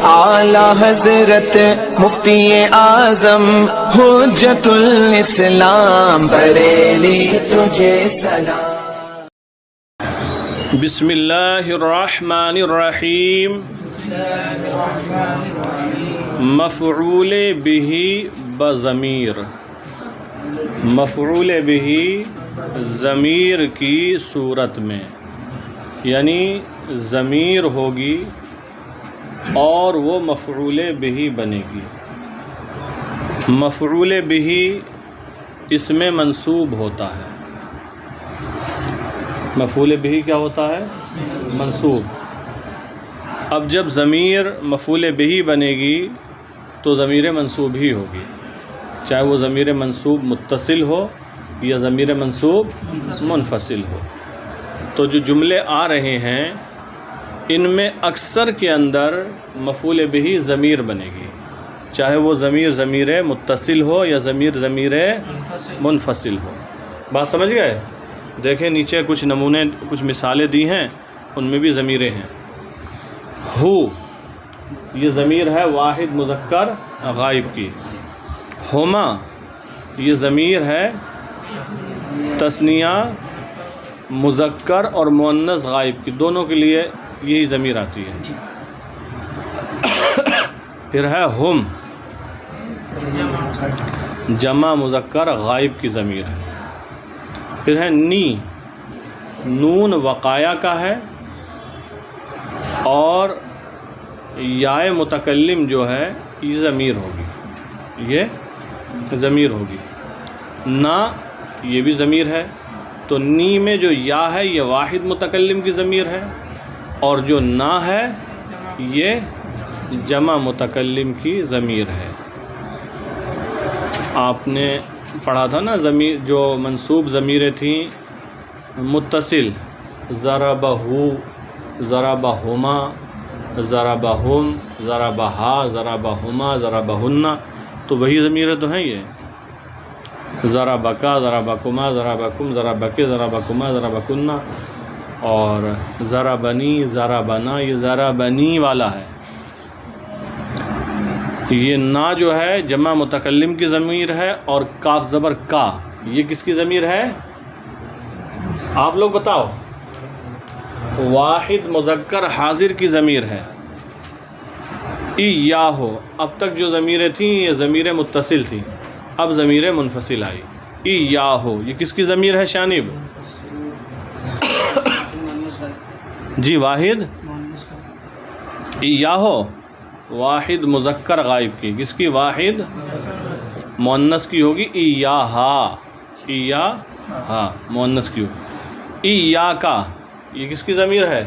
اعلی حضرت مفتی اعظم حجت الاسلام بریلی تجھے سلام۔ بسم اللہ الرحمن الرحیم۔ مفعول بہ بضمیر، مفعول بہ ضمیر کی صورت میں، یعنی ضمیر ہوگی اور وہ مفعول بہ بنے گی۔ مفعول بہ اس میں منصوب ہوتا ہے۔ مفعول بہ کیا ہوتا ہے؟ منصوب۔ اب جب ضمیر مفعول بہ بنے گی تو ضمیر منصوب ہی ہوگی، چاہے وہ ضمیر منصوب متصل ہو یا ضمیر منصوب منفصل ہو۔ تو جو جملے آ رہے ہیں ان میں اکثر کے اندر مفعول بہ ضمیر بنے گی، چاہے وہ ضمیر متصل ہو یا ضمیر منفصل ہو۔ بات سمجھ گئے؟ دیکھیں نیچے کچھ نمونے، کچھ مثالیں دی ہیں، ان میں بھی ضمیریں ہیں۔ ہو یہ ضمیر ہے واحد مذکر غائب کی۔ ہما یہ ضمیر ہے تثنیہ مذکر اور مؤنث غائب کی، دونوں کے لیے یہی ضمیر آتی ہے۔ پھر ہے ہم، جمع مذکر غائب کی ضمیر ہے۔ پھر ہے نی، نون وقایا کا ہے اور یائے متکلم جو ہے یہ ضمیر ہوگی، یہ ضمیر ہوگی۔ نا یہ بھی ضمیر ہے، تو نی میں جو یا ہے یہ واحد متکلم کی ضمیر ہے، اور جو نا ہے یہ جمع متکلم کی ضمیر ہے۔ آپ نے پڑھا تھا نا ضمیر جو منصوب ضمیریں تھیں متصل، ضربہ، ضربہما، ضربہم، ضربہا، ضربہما، ضربہن، تو وہی ضمیریں تو ہیں یہ۔ ضربکا، ضربکما، ضربکم، ضربک، ضربکما، ضربکن، اور ضربنی، ضربنا، یہ ضربنی والا ہے۔ یہ نا جو ہے جمع متکلم کی ضمیر ہے، اور کاف زبر کا یہ کس کی ضمیر ہے؟ آپ لوگ بتاؤ۔ واحد مذکر حاضر کی ضمیر ہے۔ یا ہو، اب تک جو ضمیریں تھیں یہ ضمیر متصل تھیں، اب ضمیر منفصل آئی۔ یا ہو یہ کس کی ضمیر ہے شانب؟ جی واحد، یا ہو واحد مذکر غائب کی، کس کی؟ واحد مؤنث کی ہوگی، ایہا، ایہا مؤنث کی ہوگی۔ ایاکا یہ کس کی ضمیر ہے؟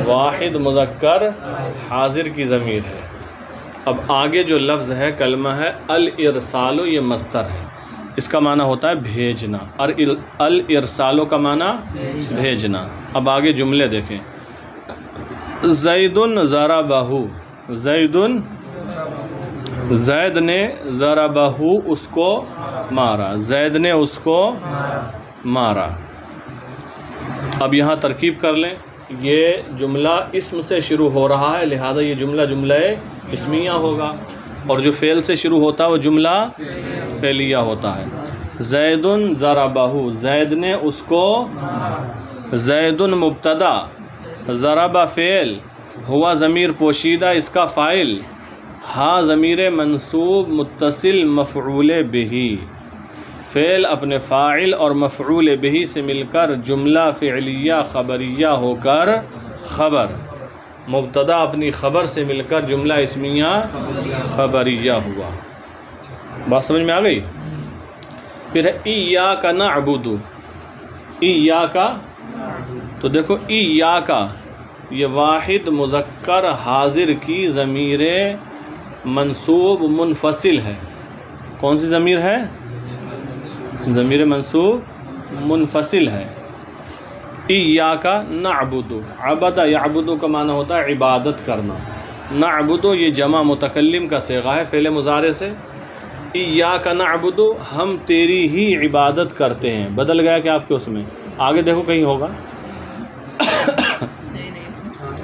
واحد مذکر حاضر کی ضمیر ہے۔ اب آگے جو لفظ ہے کلمہ ہے الارسال، یہ مصدر ہے، اس کا معنی ہوتا ہے بھیجنا، اور الارسال کا معنی بھیجنا۔ اب آگے جملے دیکھیں۔ زید ضربہ، زید نے ضربہ اس کو مارا، زید نے اس کو مارا۔ اب یہاں ترکیب کر لیں، یہ جملہ اسم سے شروع ہو رہا ہے، لہذا یہ جملہ اسمیہ ہوگا، اور جو فعل سے شروع ہوتا ہے وہ جملہ فعلیہ ہوتا ہے۔ زید ضربہ، زید نے اس کو، زید مبتدا، ضربہ فعل، ہوا ضمیر پوشیدہ اس کا فاعل، ہاں ضمیر منصوب متصل مفعول بہ، فعل اپنے فاعل اور مفعول بہ سے مل کر جملہ فعلیہ خبریہ ہو کر خبر، مبتدا اپنی خبر سے مل کر جملہ اسمیہ خبریہ ہوا۔ بات سمجھ میں آ گئی؟ پھر ایاک نعبد، ایاک، تو دیکھو ایاک یہ واحد مذکر حاضر کی ضمیر منصوب منفصل ہے۔ کون سی ضمیر ہے؟ ضمیر منصوب منفصل ہے۔ ایاک نعبد، عبد یعبد کا معنی ہوتا ہے عبادت کرنا، نعبد یہ جمع متکلم کا صیغہ ہے فعل مضارع سے۔ ایاک نعبد ہم تیری ہی عبادت کرتے ہیں، بدل گیا کہ آپ کے اس میں؟ آگے دیکھو کہیں ہوگا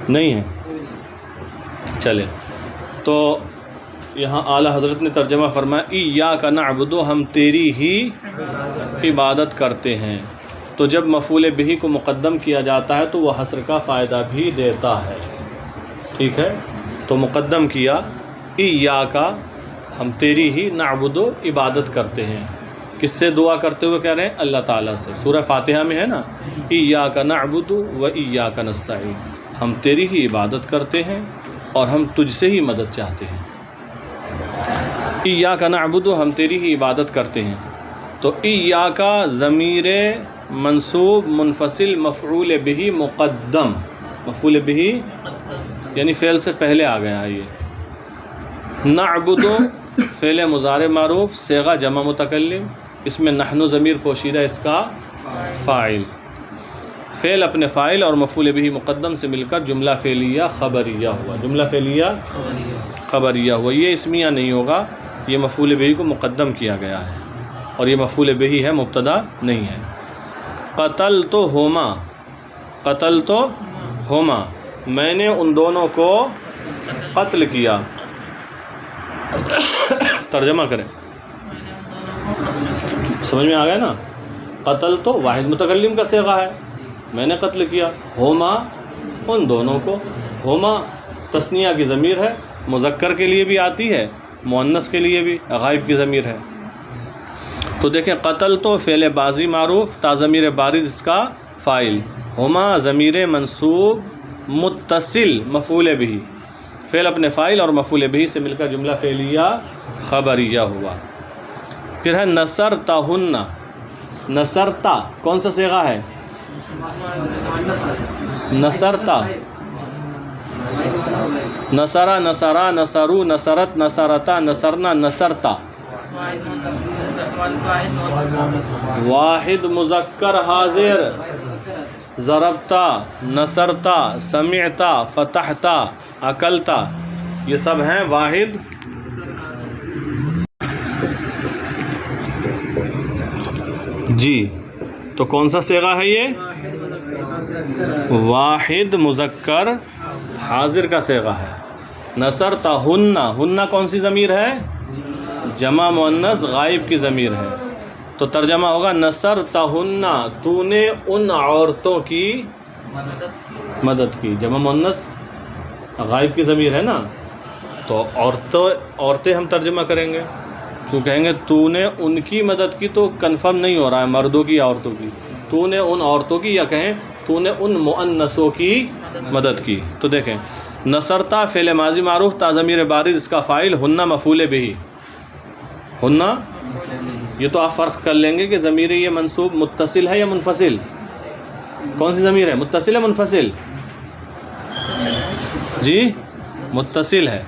نہیں ہے، چلے تو یہاں اعلیٰ حضرت نے ترجمہ فرمایا ایاک نعبد، ہم تیری ہی عبادت کرتے ہیں. تو جب مفعول بہ کو مقدم کیا جاتا ہے تو وہ حصر کا فائدہ بھی دیتا ہے. ٹھیک ہے، تو مقدم کیا ایاک، ہم تیری ہی نعبد، عبادت کرتے ہیں. کس سے دعا کرتے ہوئے کہہ رہے ہیں؟ اللہ تعالیٰ سے. سورہ فاتحہ میں ہے نا، ایاک نعبد و ایاک نستعین، ہم تیری ہی عبادت کرتے ہیں اور ہم تجھ سے ہی مدد چاہتے ہیں. ایاک نعبد، ہم تیری ہی عبادت کرتے ہیں. تو ایاک ضمیر منصوب منفصل مفعول بہ مقدم، مفعول بہ یعنی فعل سے پہلے آ گیا ہے. یہ نعبد فعل مضارع معروف صیغہ جمع متکلم، اس میں نحن ضمیر پوشیدہ اس کا فاعل. فعل اپنے فاعل اور مفعول بہ مقدم سے مل کر جملہ فعلیہ خبریہ ہوا. جملہ فعلیہ خبریہ ہوا. یہ اسمیہ نہیں ہوگا، یہ مفعول بہ کو مقدم کیا گیا ہے اور یہ مفعول بہ ہے، مبتدا نہیں ہے. قتلتہما، قتلتہما، میں نے ان دونوں کو قتل کیا. ترجمہ کریں، سمجھ میں آ گیا نا؟ قتل تو واحد متکلم کا صیغہ ہے، میں نے قتل کیا. ہوما، ان دونوں کو. ہوما تثنیہ کی ضمیر ہے، مذکر کے لیے بھی آتی ہے، مؤنث کے لیے بھی، غائب کی ضمیر ہے. تو دیکھیں قتل تو فعل بازی معروف تا ضمیر بارز اس کا فاعل. ہوما ضمیر منصوب متصل مفعول بہ، فعل اپنے فاعل اور مفعول بہ سے مل کر جملہ فعلیہ خبریہ ہوا. پھر ہے نصرتہن. نصرتا کون سا صیغہ ہے؟ نصرتا، نصرا، نصرا، نصرو، نصرت، نصرتا، نصرنا، نصرتا. واحد مذکر حاضر. ضربتا، نصرتا، سمعتا، فتحتا، اکلتا، یہ سب ہیں واحد جی. تو کون سا صیغہ ہے یہ؟ واحد مذکر حاضر کا صیغہ ہے. نصرتہن، ہن کون سی ضمیر ہے؟ جمع مؤنث غائب کی ضمیر ہے. تو ترجمہ ہوگا نصرتہن، تو نے ان عورتوں کی مدد کی. جمع مؤنث غائب کی ضمیر ہے نا، تو عورتیں ہم ترجمہ کریں گے. تو کہیں گے تو نے ان کی مدد کی، تو کنفرم نہیں ہو رہا ہے مردوں کی یا عورتوں کی. تو نے ان عورتوں کی، یا کہیں تو نے ان مؤنثوں کی مدد کی. تو دیکھیں نصرتا فعل ماضی معروف تا ضمیر بارز اس کا فاعل، ہن مفعول بہ. ہن یہ تو آپ فرق کر لیں گے کہ ضمیر یہ منصوب متصل ہے یا منفصل. کون سی ضمیر ہے؟ متصل ہے منفصل؟ جی متصل ہے.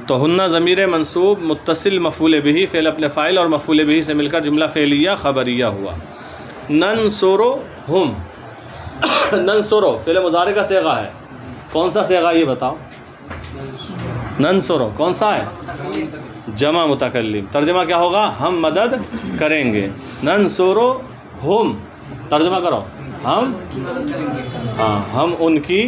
تو ہن ضمیر منصوب متصل مفعول بہ، فعل اپنے فاعل اور مفعول بہ سے مل کر جملہ فعلیہ خبریہ ہوا. ننصرہم، ننصرو فعل مضارع کا صیغہ ہے. کون سا صیغہ یہ بتاؤ؟ ننصرو کون سا ہے؟ جمع متکلم. ترجمہ کیا ہوگا؟ ہم مدد کریں گے. ننصرہم، ترجمہ کرو، ہم، ہاں ہم ان کی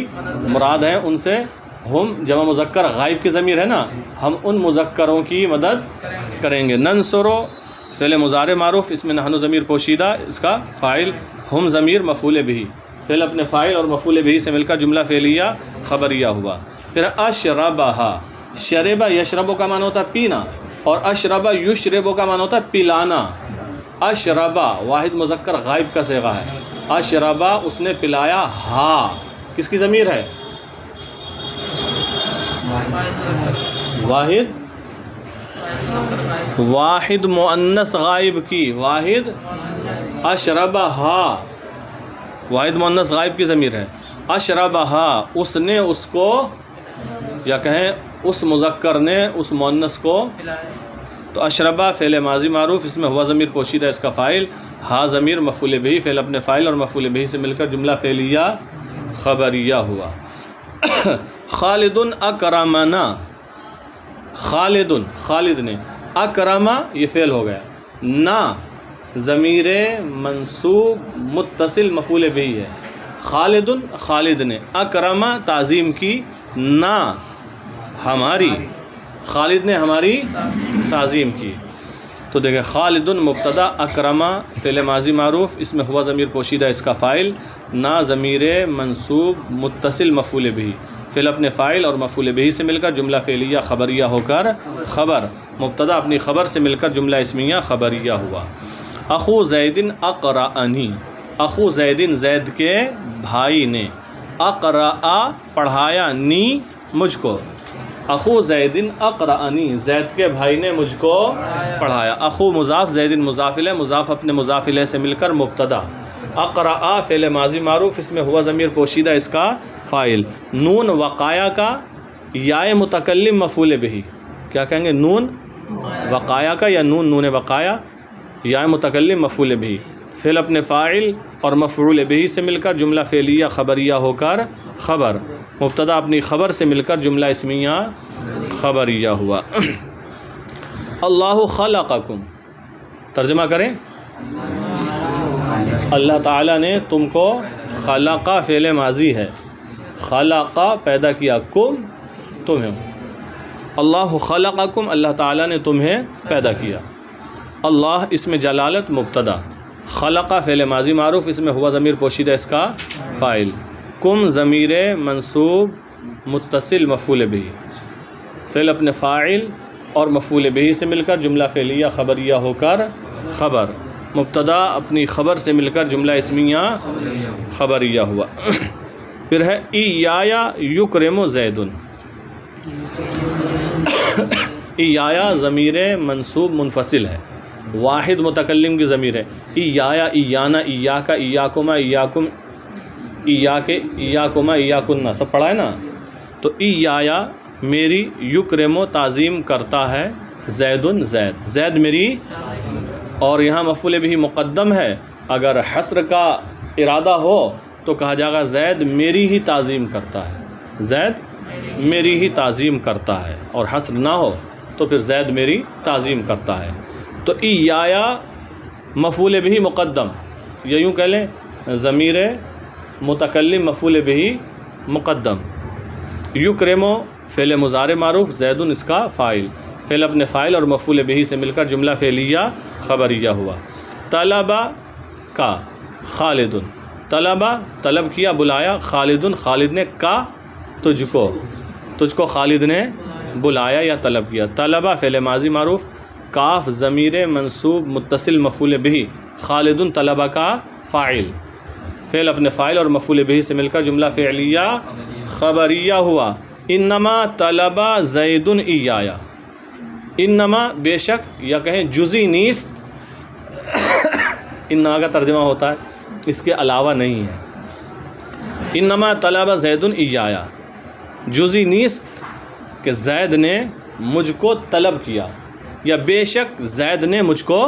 مراد ہیں، ان سے. ہم جمع مذکر غائب کی ضمیر ہے نا، ہم ان مذکروں کی مدد کریں گے. ننصرو فعل مضارع معروف، اس میں نحن ضمیر پوشیدہ اس کا فاعل، ہم ضمیر مفعول بہ، فعل اپنے فاعل اور مفعول بہ سے مل کر جملہ فعلیہ خبریہ ہوا. پھر اشربہا، شربہ یشربو کا معنی ہوتا ہے پینا، اور اشربہ یشربو کا معنی ہوتا ہے پلانا. اشربہ واحد مذکر غائب کا صیغہ ہے. اشربہ اس نے پلایا. ہا کس کی ضمیر ہے؟ واحد مؤنث غائب کی. واحد اشربہا واحد مؤنث غائب کی ضمیر ہے. اشربہا اس نے اس کو، یا کہیں اس مذکر نے اس مؤنث کو. تو اشربہ فعل ماضی معروف، اس میں ہوا ضمیر پوشیدہ اس کا فاعل، ہا ضمیر مفعول بہ، فعل اپنے فاعل اور مفعول بہ سے مل کر جملہ فعلیہ خبریہ ہوا. خالد اکرمنا، خالد خالد نے، اکرما یہ فعل ہو گیا. نا ضمیر منصوب متصل مفعول بہ ہے. خالد خالد نے، اکرما تعظیم کی، نا ہماری، خالد نے ہماری تعظیم کی. تو دیکھیں خالد مبتدا، اکرما فعل ماضی معروف، اس میں ہوا ضمیر پوشیدہ اس کا فاعل، نا ضمیر منصوب متصل مفعول بہ، فعل اپنے فاعل اور مفعول بہ سے مل کر جملہ فعلیہ خبریہ ہو کر خبر، مبتدا اپنی خبر سے مل کر جملہ اسمیہ خبریہ ہوا. اخو زید اقرأنی، اخو زید زید کے بھائی نے، اقرأ پڑھایا، نی مجھ کو، اخو زید اقرأنی زید کے بھائی نے مجھ کو پڑھایا. اخو مضاف، زید مضاف الیہ، مضاف اپنے مضاف الیہ سے مل کر مبتدا، اقرأ فعل ماضی معروف، اس میں ہوا ضمیر پوشیدہ اس کا فاعل، نون وقایا کا یا متکلم مفعول بہ، کیا کہیں گے، نون وقایا کا یا نون وقایا یا متکلم مفعول بہ، فعل اپنے فاعل اور مفعول بہ سے مل کر جملہ فعلیہ خبریہ ہو کر خبر، مبتدا اپنی خبر سے مل کر جملہ اسمیہ خبریہ ہوا. اللہ خلقکم، ترجمہ کریں، اللہ تعالیٰ نے تم کو، خلقہ فعل ماضی ہے، خلقہ پیدا کیا، کم تمہیں، اللہ خلقکم اللہ تعالیٰ نے تمہیں پیدا کیا. اللہ اس میں جلالت مبتدا، خلقہ فعل ماضی معروف، اس میں ہوا ضمیر پوشیدہ اس کا فاعل، کم ضمیر منصوب متصل مفعول بہ، فعل اپنے فاعل اور مفعول بہ سے مل کر جملہ فعلیہ خبریہ ہو کر خبر، مبتدا اپنی خبر سے مل کر جملہ اسمیہ خبریہ ہوا. پھر ہے ایایا یکرم زید، ایایا ضمیر منصوب منفصل ہے، واحد متکلم کی ضمیر ہے، ایایا ایانا ایاکا ایاکما ایاکم ایاکے ایاکما ایاکنا، سب پڑھا ہے نا. تو ایایا میری، یکرم تعظیم کرتا ہے، زیدن زید، زید میری، اور یہاں مفعول بہ مقدم ہے، اگر حصر کا ارادہ ہو تو کہا جائے گا زید میری ہی تعظیم کرتا ہے، زید میری ہی تعظیم کرتا ہے، اور حصر نہ ہو تو پھر زید میری تعظیم کرتا ہے. تو ایایا مفعول بہ مقدم، یا یوں کہہ لیں ضمیر متکلم مفعول بہ مقدم، یکرمو فعل مضارع معروف، زیدن اس کا فاعل، فعل اپنے فاعل اور مفعول بہ سے مل کر جملہ فعلیہ خبریہ ہوا. طلبہ کا خالد، طلبہ طلب کیا بلایا، خالد خالد نے، کا تجھ کو خالد نے بلایا یا طلب کیا. طلبہ فعل ماضی معروف، کاف ضمیر منصوب متصل مفعول بہ، خالد طلبہ کا فاعل، فعل اپنے فاعل اور مفعول بہ سے مل کر جملہ فعلیہ خبریہ ہوا. انما طلبہ زید ایایا، انما بے شک، یا کہیں جزی نیست، انما کا ترجمہ ہوتا ہے اس کے علاوہ نہیں ہے. انما طلبہ زید ایایا، جزی نیست کہ زید نے مجھ کو طلب کیا، یا بے شک زید نے مجھ کو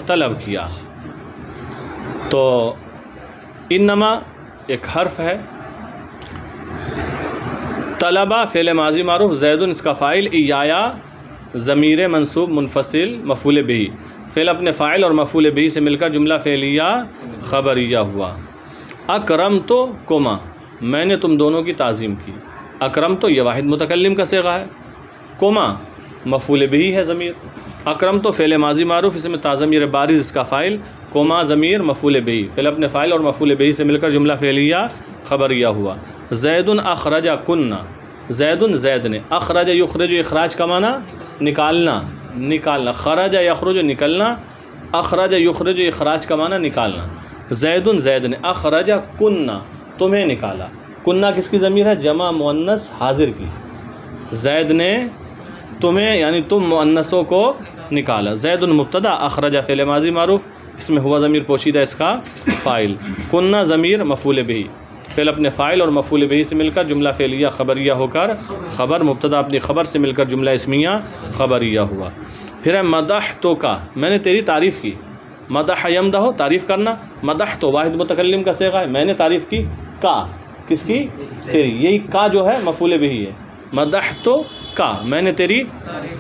طلب کیا. تو انما ایک حرف ہے، طلبہ فعل ماضی معروف، زید اس کا فاعل، ایایا ضمیر منصوب منفصل مفعول بہ، فعل اپنے فاعل اور مفعول بہ سے مل کر جملہ فعلیہ خبریہ ہوا. اکرمت کما، میں نے تم دونوں کی تعظیم کی. اکرمت یہ واحد متکلم کا صیغہ ہے، کما مفعول بہ ہے ضمیر. اکرمت فعل ماضی معروف، اس میں تا ضمیر بارز اس کا فاعل، کما ضمیر مفعول بہ، فعل اپنے فاعل اور مفعول بہ سے مل کر جملہ فعلیہ خبریہ ہوا. زید اخرج کننا، زید زید نے، اخرج یخرج اخراج کا معنی نکالنا، خرج یخرج نکلنا، اخرج یخرج اخراج کا معنی نکالنا. زید زید نے، اخرج کننا تمہیں نکالا، کننا کس کی ضمیر ہے، جمع مؤنث حاضر کی، زید نے تمہیں یعنی تم مؤنثوں کو نکالا. زید مبتدا، اخرج فعل ماضی معروف، اس میں ہوا ضمیر پوشیدہ اس کا فاعل، کننا ضمیر مفعول بہ، فعل اپنے فاعل اور مفعول بہ سے مل کر جملہ فعلیہ خبریہ ہو کر خبر، مبتدا اپنی خبر سے مل کر جملہ اسمیہ خبریہ ہوا. پھر ہے مدحتو کا، میں نے تیری تعریف کی. مدح یمدح تعریف کرنا، مدح تو واحد متکلم کا صیغہ ہے، میں نے تعریف کی. کا کس کی، تیری، یہی کا جو ہے مفعول بہ ہے. مدحتو کا، میں نے تیری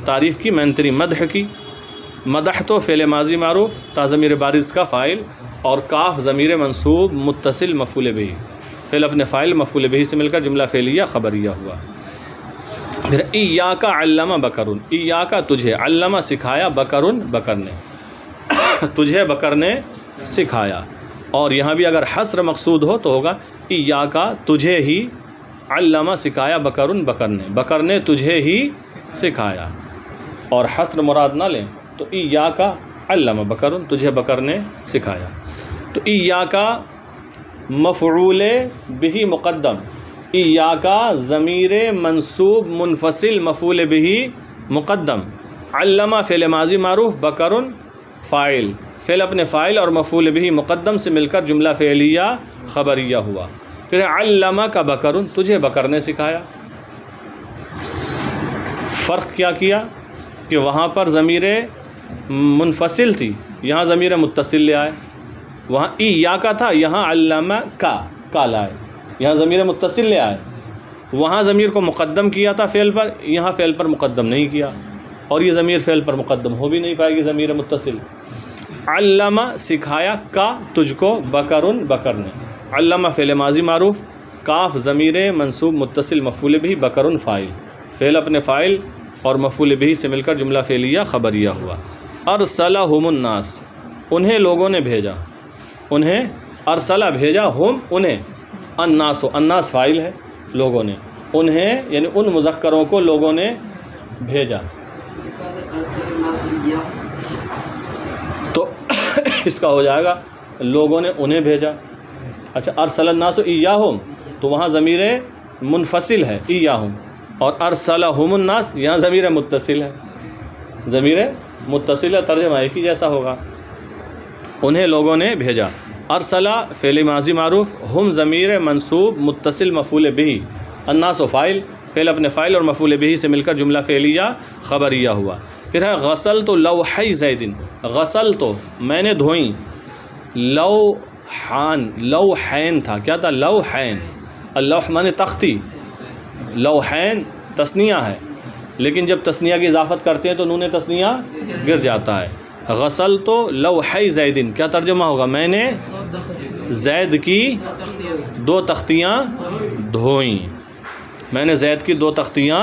تعریف کی، میں نے تیری مدح کی. مدحتو فعل ماضی معروف، تا ضمیر بارز کا فاعل اور کاف ضمیر منصوب متصل مفعول بہ، فعل اپنے فاعل مفعول بہ سے مل کر جملہ فعلیہ خبریہ ہوا. پھر ایاک علم بکرن، ایاک تجھے، علم سکھایا، بکرن بکر نے، تجھے بکر نے سکھایا. اور یہاں بھی اگر حصر مقصود ہو تو ہوگا ایاک تجھے ہی، علم سکھایا، بکرن بکر نے، بکر نے تجھے ہی سکھایا. اور حصر مراد نہ لیں تو ایاک علم بکرن، تجھے بکر نے سکھایا. تو ایاک مفعول بہ مقدم، ایاک ضمیر منصوب منفصل مفعول بہ مقدم، علم فعل ماضی معروف، بکرن فاعل، فعل اپنے فاعل اور مفعول بہ مقدم سے مل کر جملہ فعلیہ خبریہ ہوا. پھر علم کا بکرن، تجھے بکر نے سکھایا. فرق کیا کیا کہ وہاں پر ضمیر منفصل تھی، یہاں ضمیر متصل لے آئے. وہاں ایاک تھا، یہاں علم کا لائے، یہاں ضمیر متصل لے آئے. وہاں ضمیر کو مقدم کیا تھا فعل پر، یہاں فعل پر مقدم نہیں کیا، اور یہ ضمیر فعل پر مقدم ہو بھی نہیں پائے گی ضمیر متصل. علم سکھایا، کا تجھ کو، بکرن بکر نے. علم فعل ماضی معروف، کاف ضمیر منصوب متصل مفعول بہ، بکرن فاعل، فعل اپنے فاعل اور مفعول بہ سے مل کر جملہ فعلیہ خبریہ ہوا. ارسلہم الناس، انہیں لوگوں نے بھیجا، انہیں ارسلہ بھیجا، ہم انہیں، الناس، الناس فاعل ہے، لوگوں نے، انہیں یعنی ان مذکروں کو لوگوں نے بھیجا. تو اس کا ہو جائے گا لوگوں نے انہیں بھیجا. اچھا ارسل الناس ایاہم، تو وہاں ضمیر منفصل ہے ایاہم، اور ارسلہم الناس یہاں ضمیر متصل ہے، ضمیر متصل ہے، ترجمہ ایک ہی جیسا ہوگا. انہیں لوگوں نے بھیجا. ارسلہ فعل ماضی معروف، ہم ضمیر منصوب متصل مفعول بہ، الناس فاعل، فعل اپنے فاعل اور مفعول بہ سے مل کر جملہ فعلیہ خبریہ ہوا. پھر ہے غسل تو لوحی زیدن، غسل تو میں نے دھوئیں، لوحان، لوحین تھا، کیا تھا؟ لوحین. اللوح مانے تختی، لوحین تثنیہ ہے، لیکن جب تثنیہ کی اضافت کرتے ہیں تو نون تثنیہ گر جاتا ہے. غسل تو لوحی زیدن، کیا ترجمہ ہوگا؟ میں نے زید کی 2 تختیاں دھوئیں، میں نے زید کی 2 تختیاں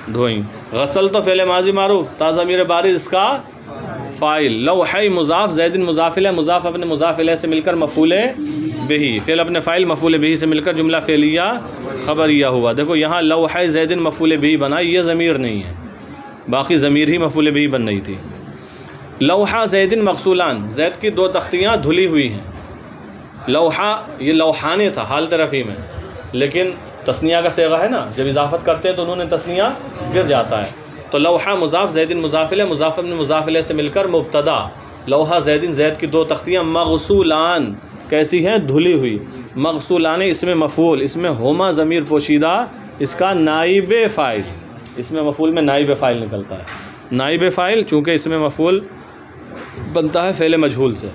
دھوئیں. غسل تو فعل ماضی معروف، تا ضمیر بارز اس کا فاعل، لوحی مضاف، زیدن مضاف الیہ، مضاف اپنے مضاف الیہ سے مل کر مفعول بہ، فعل اپنے فاعل مفعول بہ سے مل کر جملہ فعلیہ خبریہ ہوا. دیکھو یہاں لوحی زیدن مفعول بہ بنا، یہ ضمیر نہیں ہے، باقی ضمیر ہی مفعول بہ بن رہی تھی. لوحہ زیدن مغسولان، زید کی 2 تختیاں دھلی ہوئی ہیں. لوحہ یہ لوحانے تھا حالت رفع میں، لیکن تثنیہ کا صیغہ ہے نا، جب اضافت کرتے ہیں تو انہوں نے تثنیہ گر جاتا ہے. تو لوحہ مضاف، زیدن مضاف الیہ، مضاف اپنے مضاف الیہ سے مل کر مبتدا، لوحہ زیدن، زید کی 2 تختیاں، مغسولان کیسی ہیں؟ دھلی ہوئی. مغسولان اس میں مفعول، اس میں ہما ضمیر پوشیدہ، اس کا نائب فاعل، اس میں مفعول میں نائب فاعل نکلتا ہے. نائب فاعل چونکہ اس میں مفعول بنتا ہے فعل مجہول سے،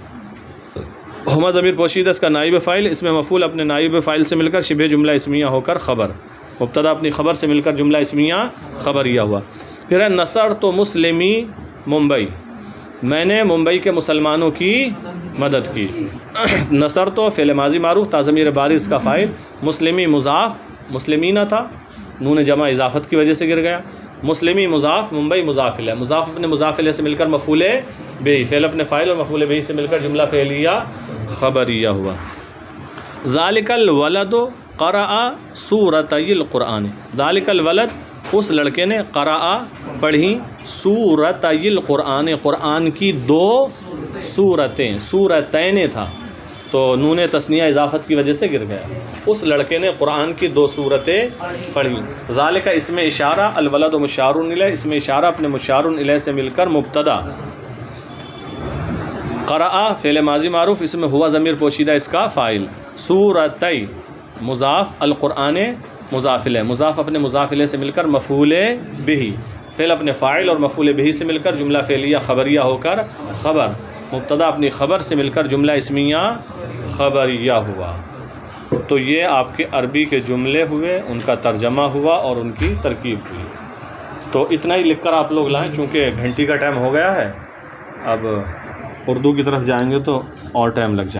ہما ضمیر پوشیدہ اس کا نائب فاعل، اس میں مفعول اپنے نائب فاعل سے مل کر شبہ جملہ اسمیہ ہو کر خبر، مبتدا اپنی خبر سے مل کر جملہ اسمیہ خبریہ ہوا. پھر ہے نصر تو مسلمی ممبئی، میں نے ممبئی کے مسلمانوں کی مدد کی. نصر تو فعل ماضی معروف، تا ضمیر بارز کا فاعل، مسلمی مضاف، مسلمینہ تھا، نون جمع اضافت کی وجہ سے گر گیا. مسلمی مضاف، ممبئی مضاف الیہ، مضاف اپنے مضاف الیہ سے مل کر مفعول بہ، فعل اپنے فاعل اور مفعول بہ سے مل کر جملہ فعلیہ خبریہ ہوا. ذالک الولد قرأ سورتي القرآن، ذالک الولد اس لڑکے نے، قرأ پڑھی، سورتي القرآن قرآن کی 2 سورتیں، سورتین تھا تو نون تثنیہ اضافت کی وجہ سے گر گیا. اس لڑکے نے قرآن کی 2 سورتیں پڑھی. ذالک اس میں اشارہ، الولد مشار الیہ، اس میں اشارہ اپنے مشار الیہ سے مل کر مبتدا، قرأ فعل ماضی معروف، اس میں ہوا ضمیر پوشیدہ اس کا فاعل، سورتئی مضاف، القرآن مضاف الیہ، مضاف اپنے مضاف الیہ سے مل کر مفعول بہ، فعل اپنے فاعل اور مفعول بہ سے مل کر جملہ فعلیہ خبریہ ہو کر خبر، مبتدا اپنی خبر سے مل کر جملہ اسمیہ خبریہ ہوا. تو یہ آپ کے عربی کے جملے ہوئے، ان کا ترجمہ ہوا اور ان کی ترکیب ہوئی. تو اتنا ہی لکھ کر آپ لوگ لائیں، چونکہ گھنٹی کا ٹائم ہو گیا ہے. اب اردو کی طرف جائیں گے تو اور ٹائم لگ جائے.